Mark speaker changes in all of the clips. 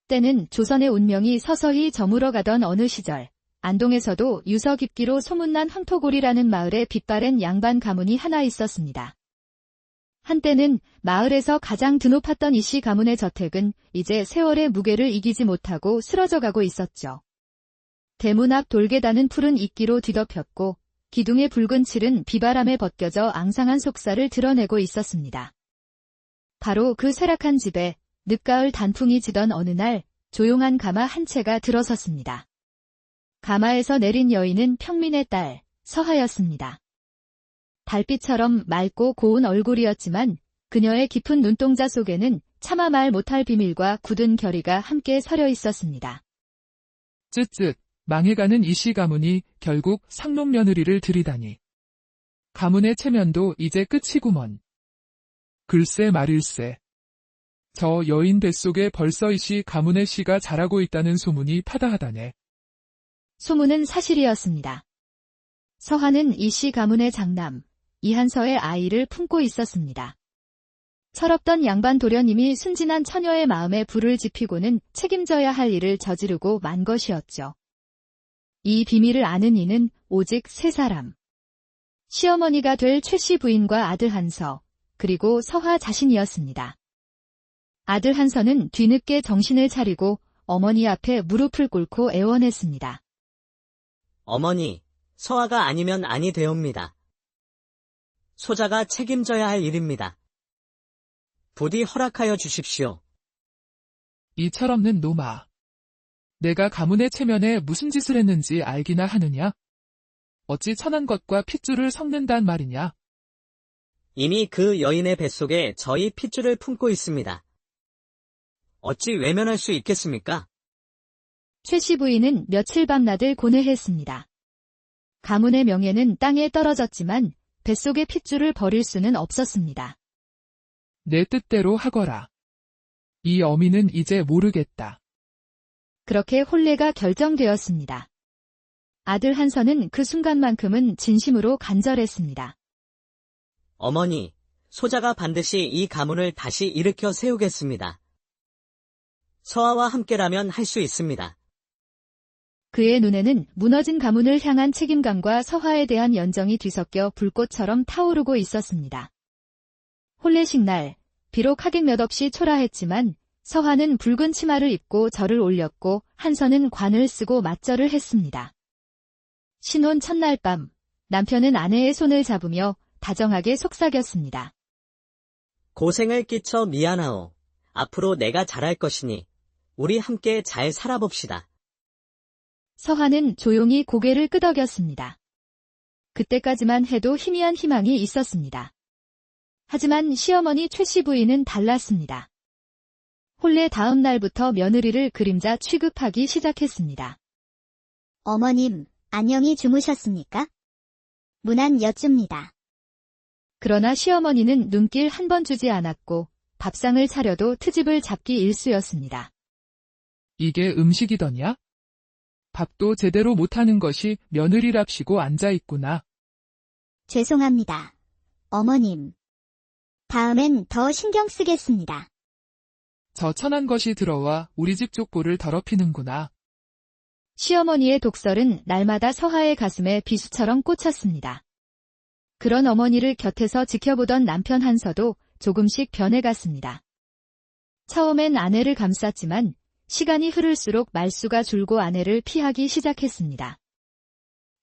Speaker 1: 때는 조선의 운명이 서서히 저물어가던 어느 시절, 안동에서도 유서 깊기로 소문난 황토골이라는 마을에 빛바랜 양반 가문이 하나 있었습니다. 한때는 마을에서 가장 드높았던 이씨 가문의 저택은 이제 세월의 무게를 이기지 못하고 쓰러져가고 있었죠. 대문 앞 돌계단은 푸른 이끼로 뒤덮였고 기둥의 붉은 칠은 비바람에 벗겨져 앙상한 속살을 드러내고 있었습니다. 바로 그 쇠락한 집에 늦가을 단풍이 지던 어느 날 조용한 가마 한 채가 들어섰습니다. 가마에서 내린 여인은 평민의 딸 서하였습니다. 달빛처럼 맑고 고운 얼굴이었지만 그녀의 깊은 눈동자 속에는 차마 말 못할 비밀과 굳은 결의가 함께 서려 있었습니다.
Speaker 2: 쯧쯧, 망해가는 이씨 가문이 결국 상놈 며느리를 들이다니. 가문의 체면도 이제 끝이구먼. 글쎄 말일세. 저 여인 뱃속에 벌써 이씨 가문의 씨가 자라고 있다는 소문이 파다하다네.
Speaker 1: 소문은 사실이었습니다. 서하는 이씨 가문의 장남, 이한서의 아이를 품고 있었습니다. 철없던 양반 도련님이 순진한 처녀의 마음에 불을 지피고는 책임져야 할 일을 저지르고 만 것이었죠. 이 비밀을 아는 이는 오직 세 사람. 시어머니가 될 최씨 부인과 아들 한서, 그리고 서하 자신이었습니다. 아들 한서는 뒤늦게 정신을 차리고 어머니 앞에 무릎을 꿇고 애원했습니다.
Speaker 3: 어머니, 서하가 아니면 아니 되옵니다. 소자가 책임져야 할 일입니다. 부디 허락하여 주십시오.
Speaker 2: 이 철없는 놈아. 내가 가문의 체면에 무슨 짓을 했는지 알기나 하느냐? 어찌 천한 것과 핏줄을 섞는단 말이냐?
Speaker 3: 이미 그 여인의 뱃속에 저희 핏줄을 품고 있습니다. 어찌 외면할 수 있겠습니까?
Speaker 1: 최씨 부인은 며칠 밤낮을 고뇌했습니다. 가문의 명예는 땅에 떨어졌지만 뱃속의 핏줄을 버릴 수는 없었습니다.
Speaker 2: 내 뜻대로 하거라. 이 어미는 이제 모르겠다.
Speaker 1: 그렇게 혼례가 결정되었습니다. 아들 한서는 그 순간만큼은 진심으로 간절했습니다.
Speaker 3: 어머니, 소자가 반드시 이 가문을 다시 일으켜 세우겠습니다. 서하와 함께라면 할 수 있습니다.
Speaker 1: 그의 눈에는 무너진 가문을 향한 책임감과 서하에 대한 연정이 뒤섞여 불꽃처럼 타오르고 있었습니다. 혼례식 날, 비록 하객 몇 없이 초라했지만 서하는 붉은 치마를 입고 절을 올렸고 한서는 관을 쓰고 맞절을 했습니다. 신혼 첫날 밤, 남편은 아내의 손을 잡으며 다정하게 속삭였습니다.
Speaker 3: 고생을 끼쳐 미안하오. 앞으로 내가 잘할 것이니 우리 함께 잘 살아봅시다.
Speaker 1: 서하는 조용히 고개를 끄덕였습니다. 그때까지만 해도 희미한 희망이 있었습니다. 하지만 시어머니 최씨 부인은 달랐습니다. 혼례 다음 날부터 며느리를 그림자 취급하기 시작했습니다.
Speaker 4: 어머님, 안녕히 주무셨습니까? 문안 여쭙니다.
Speaker 1: 그러나 시어머니는 눈길 한 번 주지 않았고 밥상을 차려도 트집을 잡기 일쑤였습니다.
Speaker 2: 이게 음식이더냐? 밥도 제대로 못하는 것이 며느리랍시고 앉아있구나.
Speaker 4: 죄송합니다. 어머님. 다음엔 더 신경 쓰겠습니다.
Speaker 2: 저 천한 것이 들어와 우리 집 족보를 더럽히는구나.
Speaker 1: 시어머니의 독설은 날마다 서하의 가슴에 비수처럼 꽂혔습니다. 그런 어머니를 곁에서 지켜보던 남편 한서도 조금씩 변해갔습니다. 처음엔 아내를 감쌌지만 시간이 흐를수록 말수가 줄고 아내를 피하기 시작했습니다.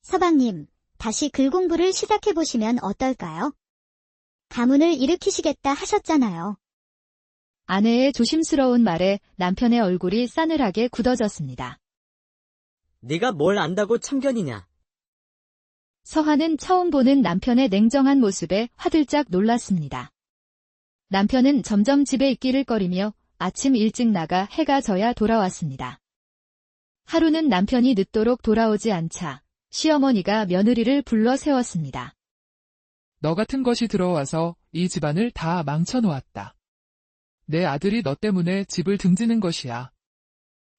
Speaker 4: 서방님, 다시 글 공부를 시작해보시면 어떨까요? 가문을 일으키시겠다 하셨잖아요.
Speaker 1: 아내의 조심스러운 말에 남편의 얼굴이 싸늘하게 굳어졌습니다.
Speaker 3: 네가 뭘 안다고 참견이냐?
Speaker 1: 서하는 처음 보는 남편의 냉정한 모습에 화들짝 놀랐습니다. 남편은 점점 집에 있기를 꺼리며 아침 일찍 나가 해가 져야 돌아왔습니다. 하루는 남편이 늦도록 돌아오지 않자 시어머니가 며느리를 불러 세웠습니다.
Speaker 2: 너 같은 것이 들어와서 이 집안을 다 망쳐놓았다. 내 아들이 너 때문에 집을 등지는 것이야.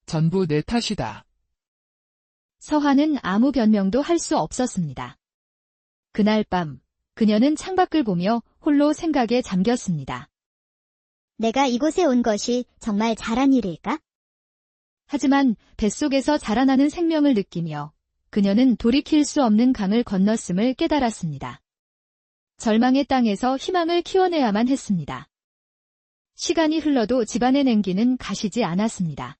Speaker 2: 전부 내 탓이다.
Speaker 1: 서하는 아무 변명도 할 수 없었습니다. 그날 밤, 그녀는 창밖을 보며 홀로 생각에 잠겼습니다.
Speaker 4: 내가 이곳에 온 것이 정말 잘한 일일까?
Speaker 1: 하지만 뱃속에서 자라나는 생명을 느끼며 그녀는 돌이킬 수 없는 강을 건넜음을 깨달았습니다. 절망의 땅에서 희망을 키워내야만 했습니다. 시간이 흘러도 집안의 냉기는 가시지 않았습니다.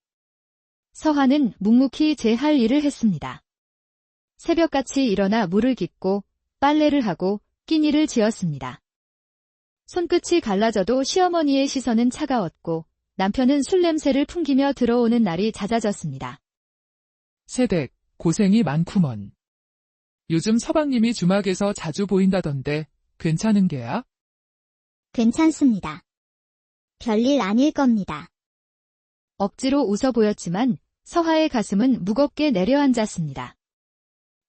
Speaker 1: 서한은 묵묵히 제 할 일을 했습니다. 새벽같이 일어나 물을 깃고 빨래를 하고 끼니를 지었습니다. 손끝이 갈라져도 시어머니의 시선은 차가웠고 남편은 술 냄새를 풍기며 들어오는 날이 잦아졌습니다.
Speaker 2: 세댁, 고생이 많구먼. 요즘 서방님이 주막에서 자주 보인다던데 괜찮은 게야?
Speaker 4: 괜찮습니다. 별일 아닐 겁니다.
Speaker 1: 억지로 웃어 보였지만 서하의 가슴은 무겁게 내려앉았습니다.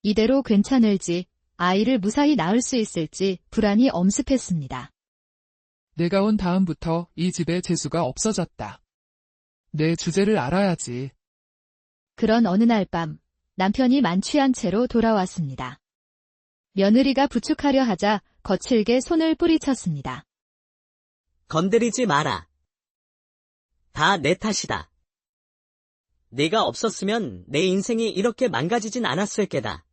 Speaker 1: 이대로 괜찮을지, 아이를 무사히 낳을 수 있을지 불안이 엄습했습니다.
Speaker 2: 내가 온 다음부터 이 집에 재수가 없어졌다. 내 주제를 알아야지.
Speaker 1: 그런 어느 날 밤, 남편이 만취한 채로 돌아왔습니다. 며느리가 부축하려 하자 거칠게 손을 뿌리쳤습니다.
Speaker 3: 건드리지 마라. 다 내 탓이다. 네가 없었으면 내 인생이 이렇게 망가지진 않았을 게다.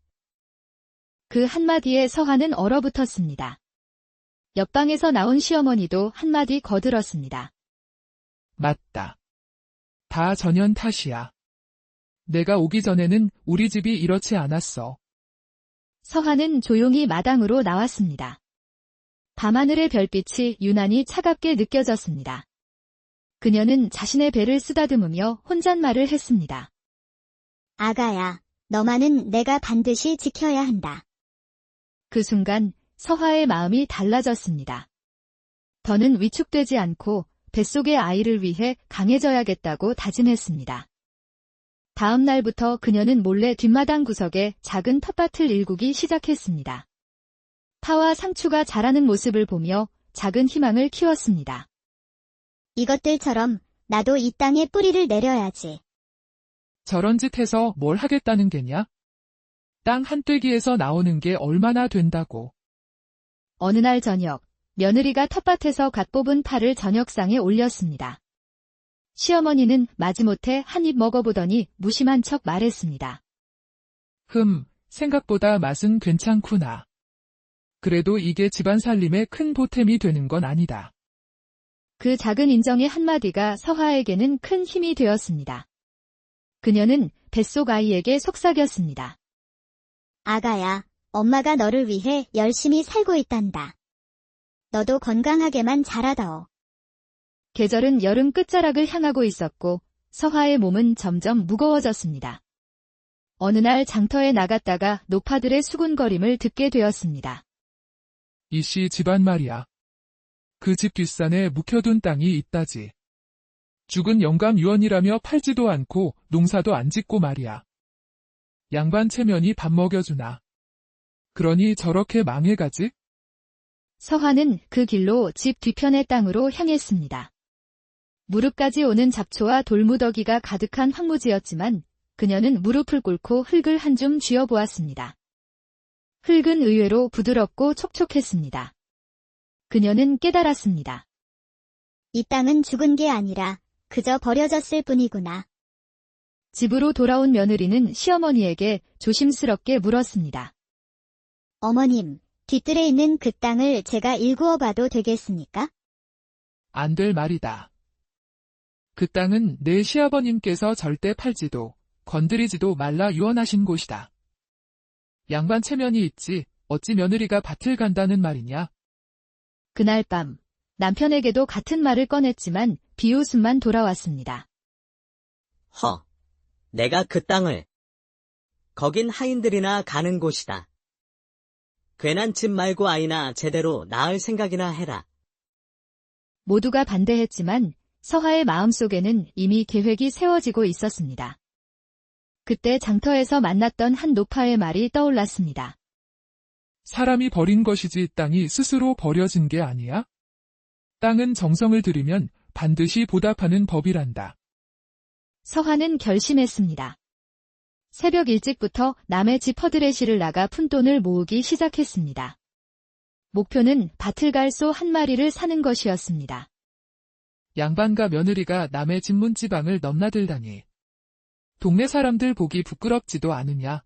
Speaker 1: 그 한마디에 서하는 얼어붙었습니다. 옆방에서 나온 시어머니도 한마디 거들었습니다.
Speaker 2: 맞다. 다 전현 탓이야. 내가 오기 전에는 우리 집이 이렇지 않았어.
Speaker 1: 서하는 조용히 마당으로 나왔습니다. 밤하늘의 별빛이 유난히 차갑게 느껴졌습니다. 그녀는 자신의 배를 쓰다듬으며 혼잣말을 했습니다.
Speaker 4: 아가야, 너만은 내가 반드시 지켜야 한다.
Speaker 1: 그 순간 서하의 마음이 달라졌습니다. 더는 위축되지 않고 뱃속의 아이를 위해 강해져야겠다고 다짐했습니다. 다음 날부터 그녀는 몰래 뒷마당 구석에 작은 텃밭을 일구기 시작했습니다. 파와 상추가 자라는 모습을 보며 작은 희망을 키웠습니다.
Speaker 4: 이것들처럼 나도 이 땅에 뿌리를 내려야지.
Speaker 2: 저런 짓 해서 뭘 하겠다는 게냐? 땅 한 떼기에서 나오는 게 얼마나 된다고.
Speaker 1: 어느 날 저녁, 며느리가 텃밭에서 갓 뽑은 파를 저녁상에 올렸습니다. 시어머니는 마지못해 한 입 먹어보더니 무심한 척 말했습니다.
Speaker 2: 생각보다 맛은 괜찮구나. 그래도 이게 집안 살림에 큰 보탬이 되는 건 아니다.
Speaker 1: 그 작은 인정의 한마디가 서하에게는 큰 힘이 되었습니다. 그녀는 뱃속 아이에게 속삭였습니다.
Speaker 4: 아가야, 엄마가 너를 위해 열심히 살고 있단다. 너도 건강하게만 자라다오.
Speaker 1: 계절은 여름 끝자락을 향하고 있었고 서하의 몸은 점점 무거워졌습니다. 어느 날 장터에 나갔다가 노파들의 수군거림을 듣게 되었습니다.
Speaker 2: 이씨 집안 말이야. 그 집 뒷산에 묵혀둔 땅이 있다지. 죽은 영감 유언이라며 팔지도 않고 농사도 안 짓고 말이야. 양반 체면이 밥 먹여주나. 그러니 저렇게 망해가지?
Speaker 1: 서하는 그 길로 집 뒤편의 땅으로 향했습니다. 무릎까지 오는 잡초와 돌무더기가 가득한 황무지였지만 그녀는 무릎을 꿇고 흙을 한 줌 쥐어보았습니다. 흙은 의외로 부드럽고 촉촉했습니다. 그녀는 깨달았습니다.
Speaker 4: 이 땅은 죽은 게 아니라 그저 버려졌을 뿐이구나.
Speaker 1: 집으로 돌아온 며느리는 시어머니에게 조심스럽게 물었습니다.
Speaker 4: 어머님, 뒤뜰에 있는 그 땅을 제가 일구어 봐도 되겠습니까?
Speaker 2: 안 될 말이다. 그 땅은 내 시아버님께서 절대 팔지도 건드리지도 말라 유언하신 곳이다. 양반 체면이 있지 어찌 며느리가 밭을 간다는 말이냐?
Speaker 1: 그날 밤 남편에게도 같은 말을 꺼냈지만 비웃음만 돌아왔습니다.
Speaker 3: 내가 그 땅을. 거긴 하인들이나 가는 곳이다. 괜한 집 말고 아이나 제대로 낳을 생각이나 해라.
Speaker 1: 모두가 반대했지만 서하의 마음속에는 이미 계획이 세워지고 있었습니다. 그때 장터에서 만났던 한 노파의 말이 떠올랐습니다.
Speaker 2: 사람이 버린 것이지 땅이 스스로 버려진 게 아니야? 땅은 정성을 들이면 반드시 보답하는 법이란다.
Speaker 1: 서하는 결심했습니다. 새벽 일찍부터 남의 집 허드레시를 나가 푼돈을 모으기 시작했습니다. 목표는 밭을 갈 소 한 마리를 사는 것이었습니다.
Speaker 2: 양반과 며느리가 남의 집 문지방을 넘나들다니. 동네 사람들 보기 부끄럽지도 않으냐?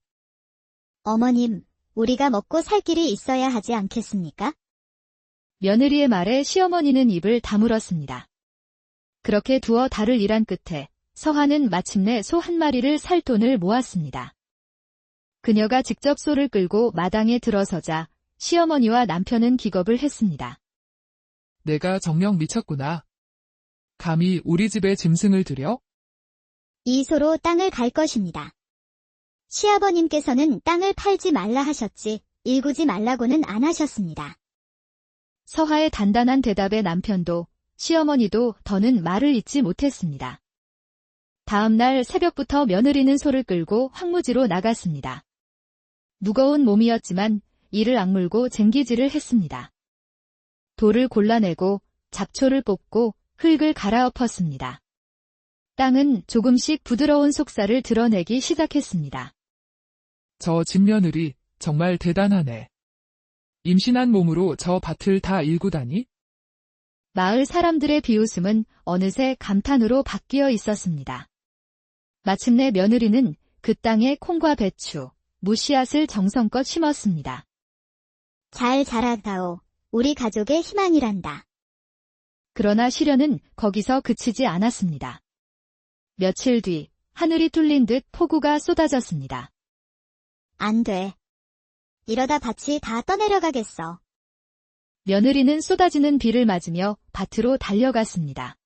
Speaker 4: 어머님, 우리가 먹고 살 길이 있어야 하지 않겠습니까?
Speaker 1: 며느리의 말에 시어머니는 입을 다물었습니다. 그렇게 두어 달을 일한 끝에 서화는 마침내 소 한 마리를 살 돈을 모았습니다. 그녀가 직접 소를 끌고 마당에 들어서자 시어머니와 남편은 기겁을 했습니다.
Speaker 2: 내가 정녕 미쳤구나. 감히 우리 집에 짐승을 들여?
Speaker 4: 이 소로 땅을 갈 것입니다. 시아버님께서는 땅을 팔지 말라 하셨지 일구지 말라고는 안 하셨습니다.
Speaker 1: 서화의 단단한 대답에 남편도 시어머니도 더는 말을 잇지 못했습니다. 다음 날 새벽부터 며느리는 소를 끌고 황무지로 나갔습니다. 무거운 몸이었지만 이를 악물고 쟁기질을 했습니다. 돌을 골라내고 잡초를 뽑고 흙을 갈아엎었습니다. 땅은 조금씩 부드러운 속살을 드러내기 시작했습니다.
Speaker 2: 저 집며느리 정말 대단하네. 임신한 몸으로 저 밭을 다 일구다니?
Speaker 1: 마을 사람들의 비웃음은 어느새 감탄으로 바뀌어 있었습니다. 마침내 며느리는 그 땅에 콩과 배추, 무씨앗을 정성껏 심었습니다.
Speaker 4: 잘 자라다오. 우리 가족의 희망이란다.
Speaker 1: 그러나 시련은 거기서 그치지 않았습니다. 며칠 뒤 하늘이 뚫린 듯 폭우가 쏟아졌습니다.
Speaker 4: 안 돼. 이러다 밭이 다 떠내려가겠어.
Speaker 1: 며느리는 쏟아지는 비를 맞으며 밭으로 달려갔습니다.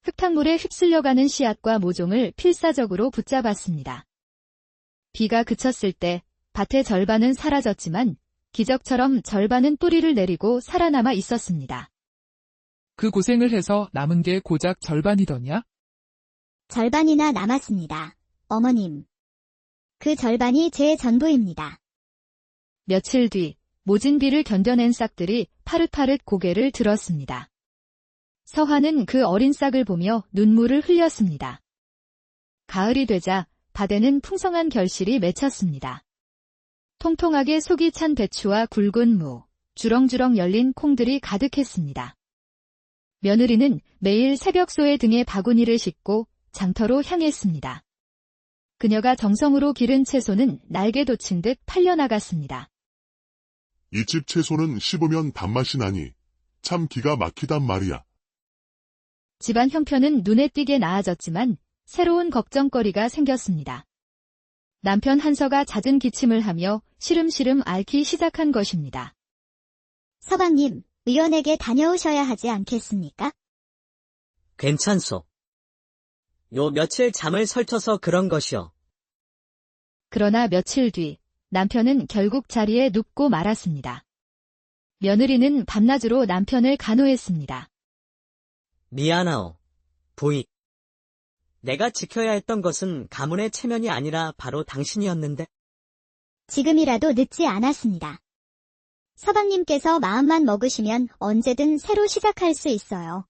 Speaker 1: 흙탕물에 휩쓸려가는 씨앗과 모종을 필사적으로 붙잡았습니다. 비가 그쳤을 때 밭의 절반은 사라졌지만 기적처럼 절반은 뿌리를 내리고 살아남아 있었습니다.
Speaker 2: 그 고생을 해서 남은 게 고작 절반이더냐?
Speaker 4: 절반이나 남았습니다. 어머님. 그 절반이 제 전부입니다.
Speaker 1: 며칠 뒤 모진 비를 견뎌낸 싹들이 파릇파릇 고개를 들었습니다. 서화는 그 어린 싹을 보며 눈물을 흘렸습니다. 가을이 되자 밭에는 풍성한 결실이 맺혔습니다. 통통하게 속이 찬 배추와 굵은 무, 주렁주렁 열린 콩들이 가득했습니다. 며느리는 매일 새벽 소의 등에 바구니를 싣고 장터로 향했습니다. 그녀가 정성으로 기른 채소는 날개 돋친 듯 팔려나갔습니다.
Speaker 5: 이 집 채소는 씹으면 단맛이 나니 참 기가 막히단 말이야.
Speaker 1: 집안 형편은 눈에 띄게 나아졌지만 새로운 걱정거리가 생겼습니다. 남편 한서가 잦은 기침을 하며 시름시름 앓기 시작한 것입니다.
Speaker 4: 서방님, 의원에게 다녀오셔야 하지 않겠습니까?
Speaker 3: 괜찮소. 요 며칠 잠을 설쳐서 그런 것이오.
Speaker 1: 그러나 며칠 뒤 남편은 결국 자리에 눕고 말았습니다. 며느리는 밤낮으로 남편을 간호했습니다.
Speaker 3: 미안하오, 부이. 내가 지켜야 했던 것은 가문의 체면이 아니라 바로 당신이었는데.
Speaker 4: 지금이라도 늦지 않았습니다. 서방님께서 마음만 먹으시면 언제든 새로 시작할 수 있어요.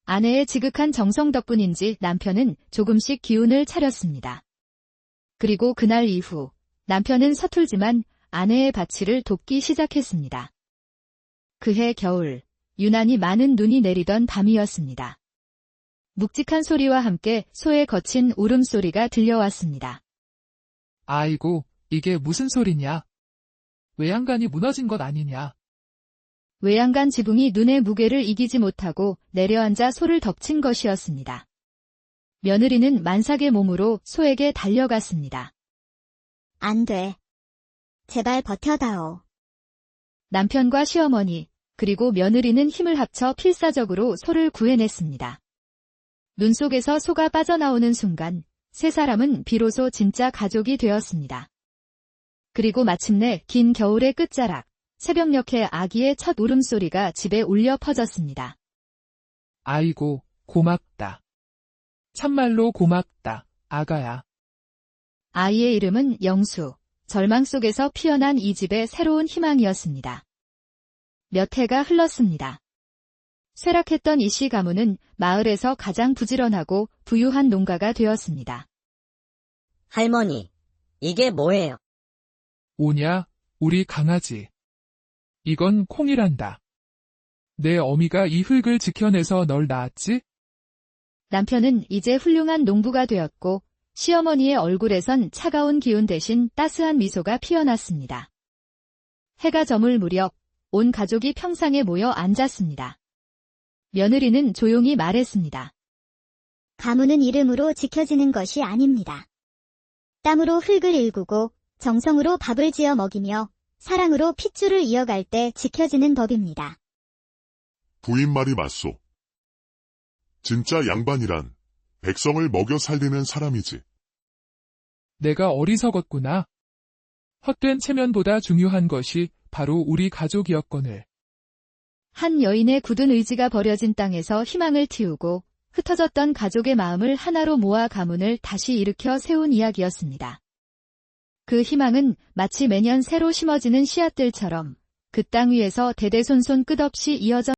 Speaker 1: 아내의 지극한 정성 덕분인지 남편은 조금씩 기운을 차렸습니다. 그리고 그날 이후 남편은 서툴지만 아내의 밭일을 돕기 시작했습니다. 그해 겨울, 유난히 많은 눈이 내리던 밤이었습니다. 묵직한 소리와 함께 소의 거친 울음소리가 들려왔습니다.
Speaker 2: 아이고, 이게 무슨 소리냐? 외양간이 무너진 것 아니냐?
Speaker 1: 외양간 지붕이 눈의 무게를 이기지 못하고 내려앉아 소를 덮친 것이었습니다. 며느리는 만삭의 몸으로 소에게 달려갔습니다.
Speaker 4: 안 돼. 제발 버텨다오.
Speaker 1: 남편과 시어머니, 그리고 며느리는 힘을 합쳐 필사적으로 소를 구해냈습니다. 눈 속에서 소가 빠져나오는 순간 세 사람은 비로소 진짜 가족이 되었습니다. 그리고 마침내 긴 겨울의 끝자락, 새벽녘에 아기의 첫 울음소리가 집에 울려 퍼졌습니다.
Speaker 2: 아이고, 고맙다. 참말로 고맙다, 아가야.
Speaker 1: 아이의 이름은 영수, 절망 속에서 피어난 이 집의 새로운 희망이었습니다. 몇 해가 흘렀습니다. 쇠락했던 이씨 가문은 마을에서 가장 부지런하고 부유한 농가가 되었습니다.
Speaker 3: 할머니, 이게 뭐예요?
Speaker 2: 오냐, 우리 강아지. 이건 콩이란다. 내 어미가 이 흙을 지켜내서 널 낳았지?
Speaker 1: 남편은 이제 훌륭한 농부가 되었고 시어머니의 얼굴에선 차가운 기운 대신 따스한 미소가 피어났습니다. 해가 저물 무렵 온 가족이 평상에 모여 앉았습니다. 며느리는 조용히 말했습니다.
Speaker 4: 가문은 이름으로 지켜지는 것이 아닙니다. 땀으로 흙을 일구고 정성으로 밥을 지어 먹이며 사랑으로 핏줄을 이어갈 때 지켜지는 법입니다.
Speaker 5: 부인 말이 맞소. 진짜 양반이란 백성을 먹여 살리는 사람이지.
Speaker 2: 내가 어리석었구나. 헛된 체면보다 중요한 것이 바로 우리 가족이었거늘.
Speaker 1: 한 여인의 굳은 의지가 버려진 땅에서 희망을 틔우고 흩어졌던 가족의 마음을 하나로 모아 가문을 다시 일으켜 세운 이야기였습니다. 그 희망은 마치 매년 새로 심어지는 씨앗들처럼 그 땅 위에서 대대손손 끝없이 이어져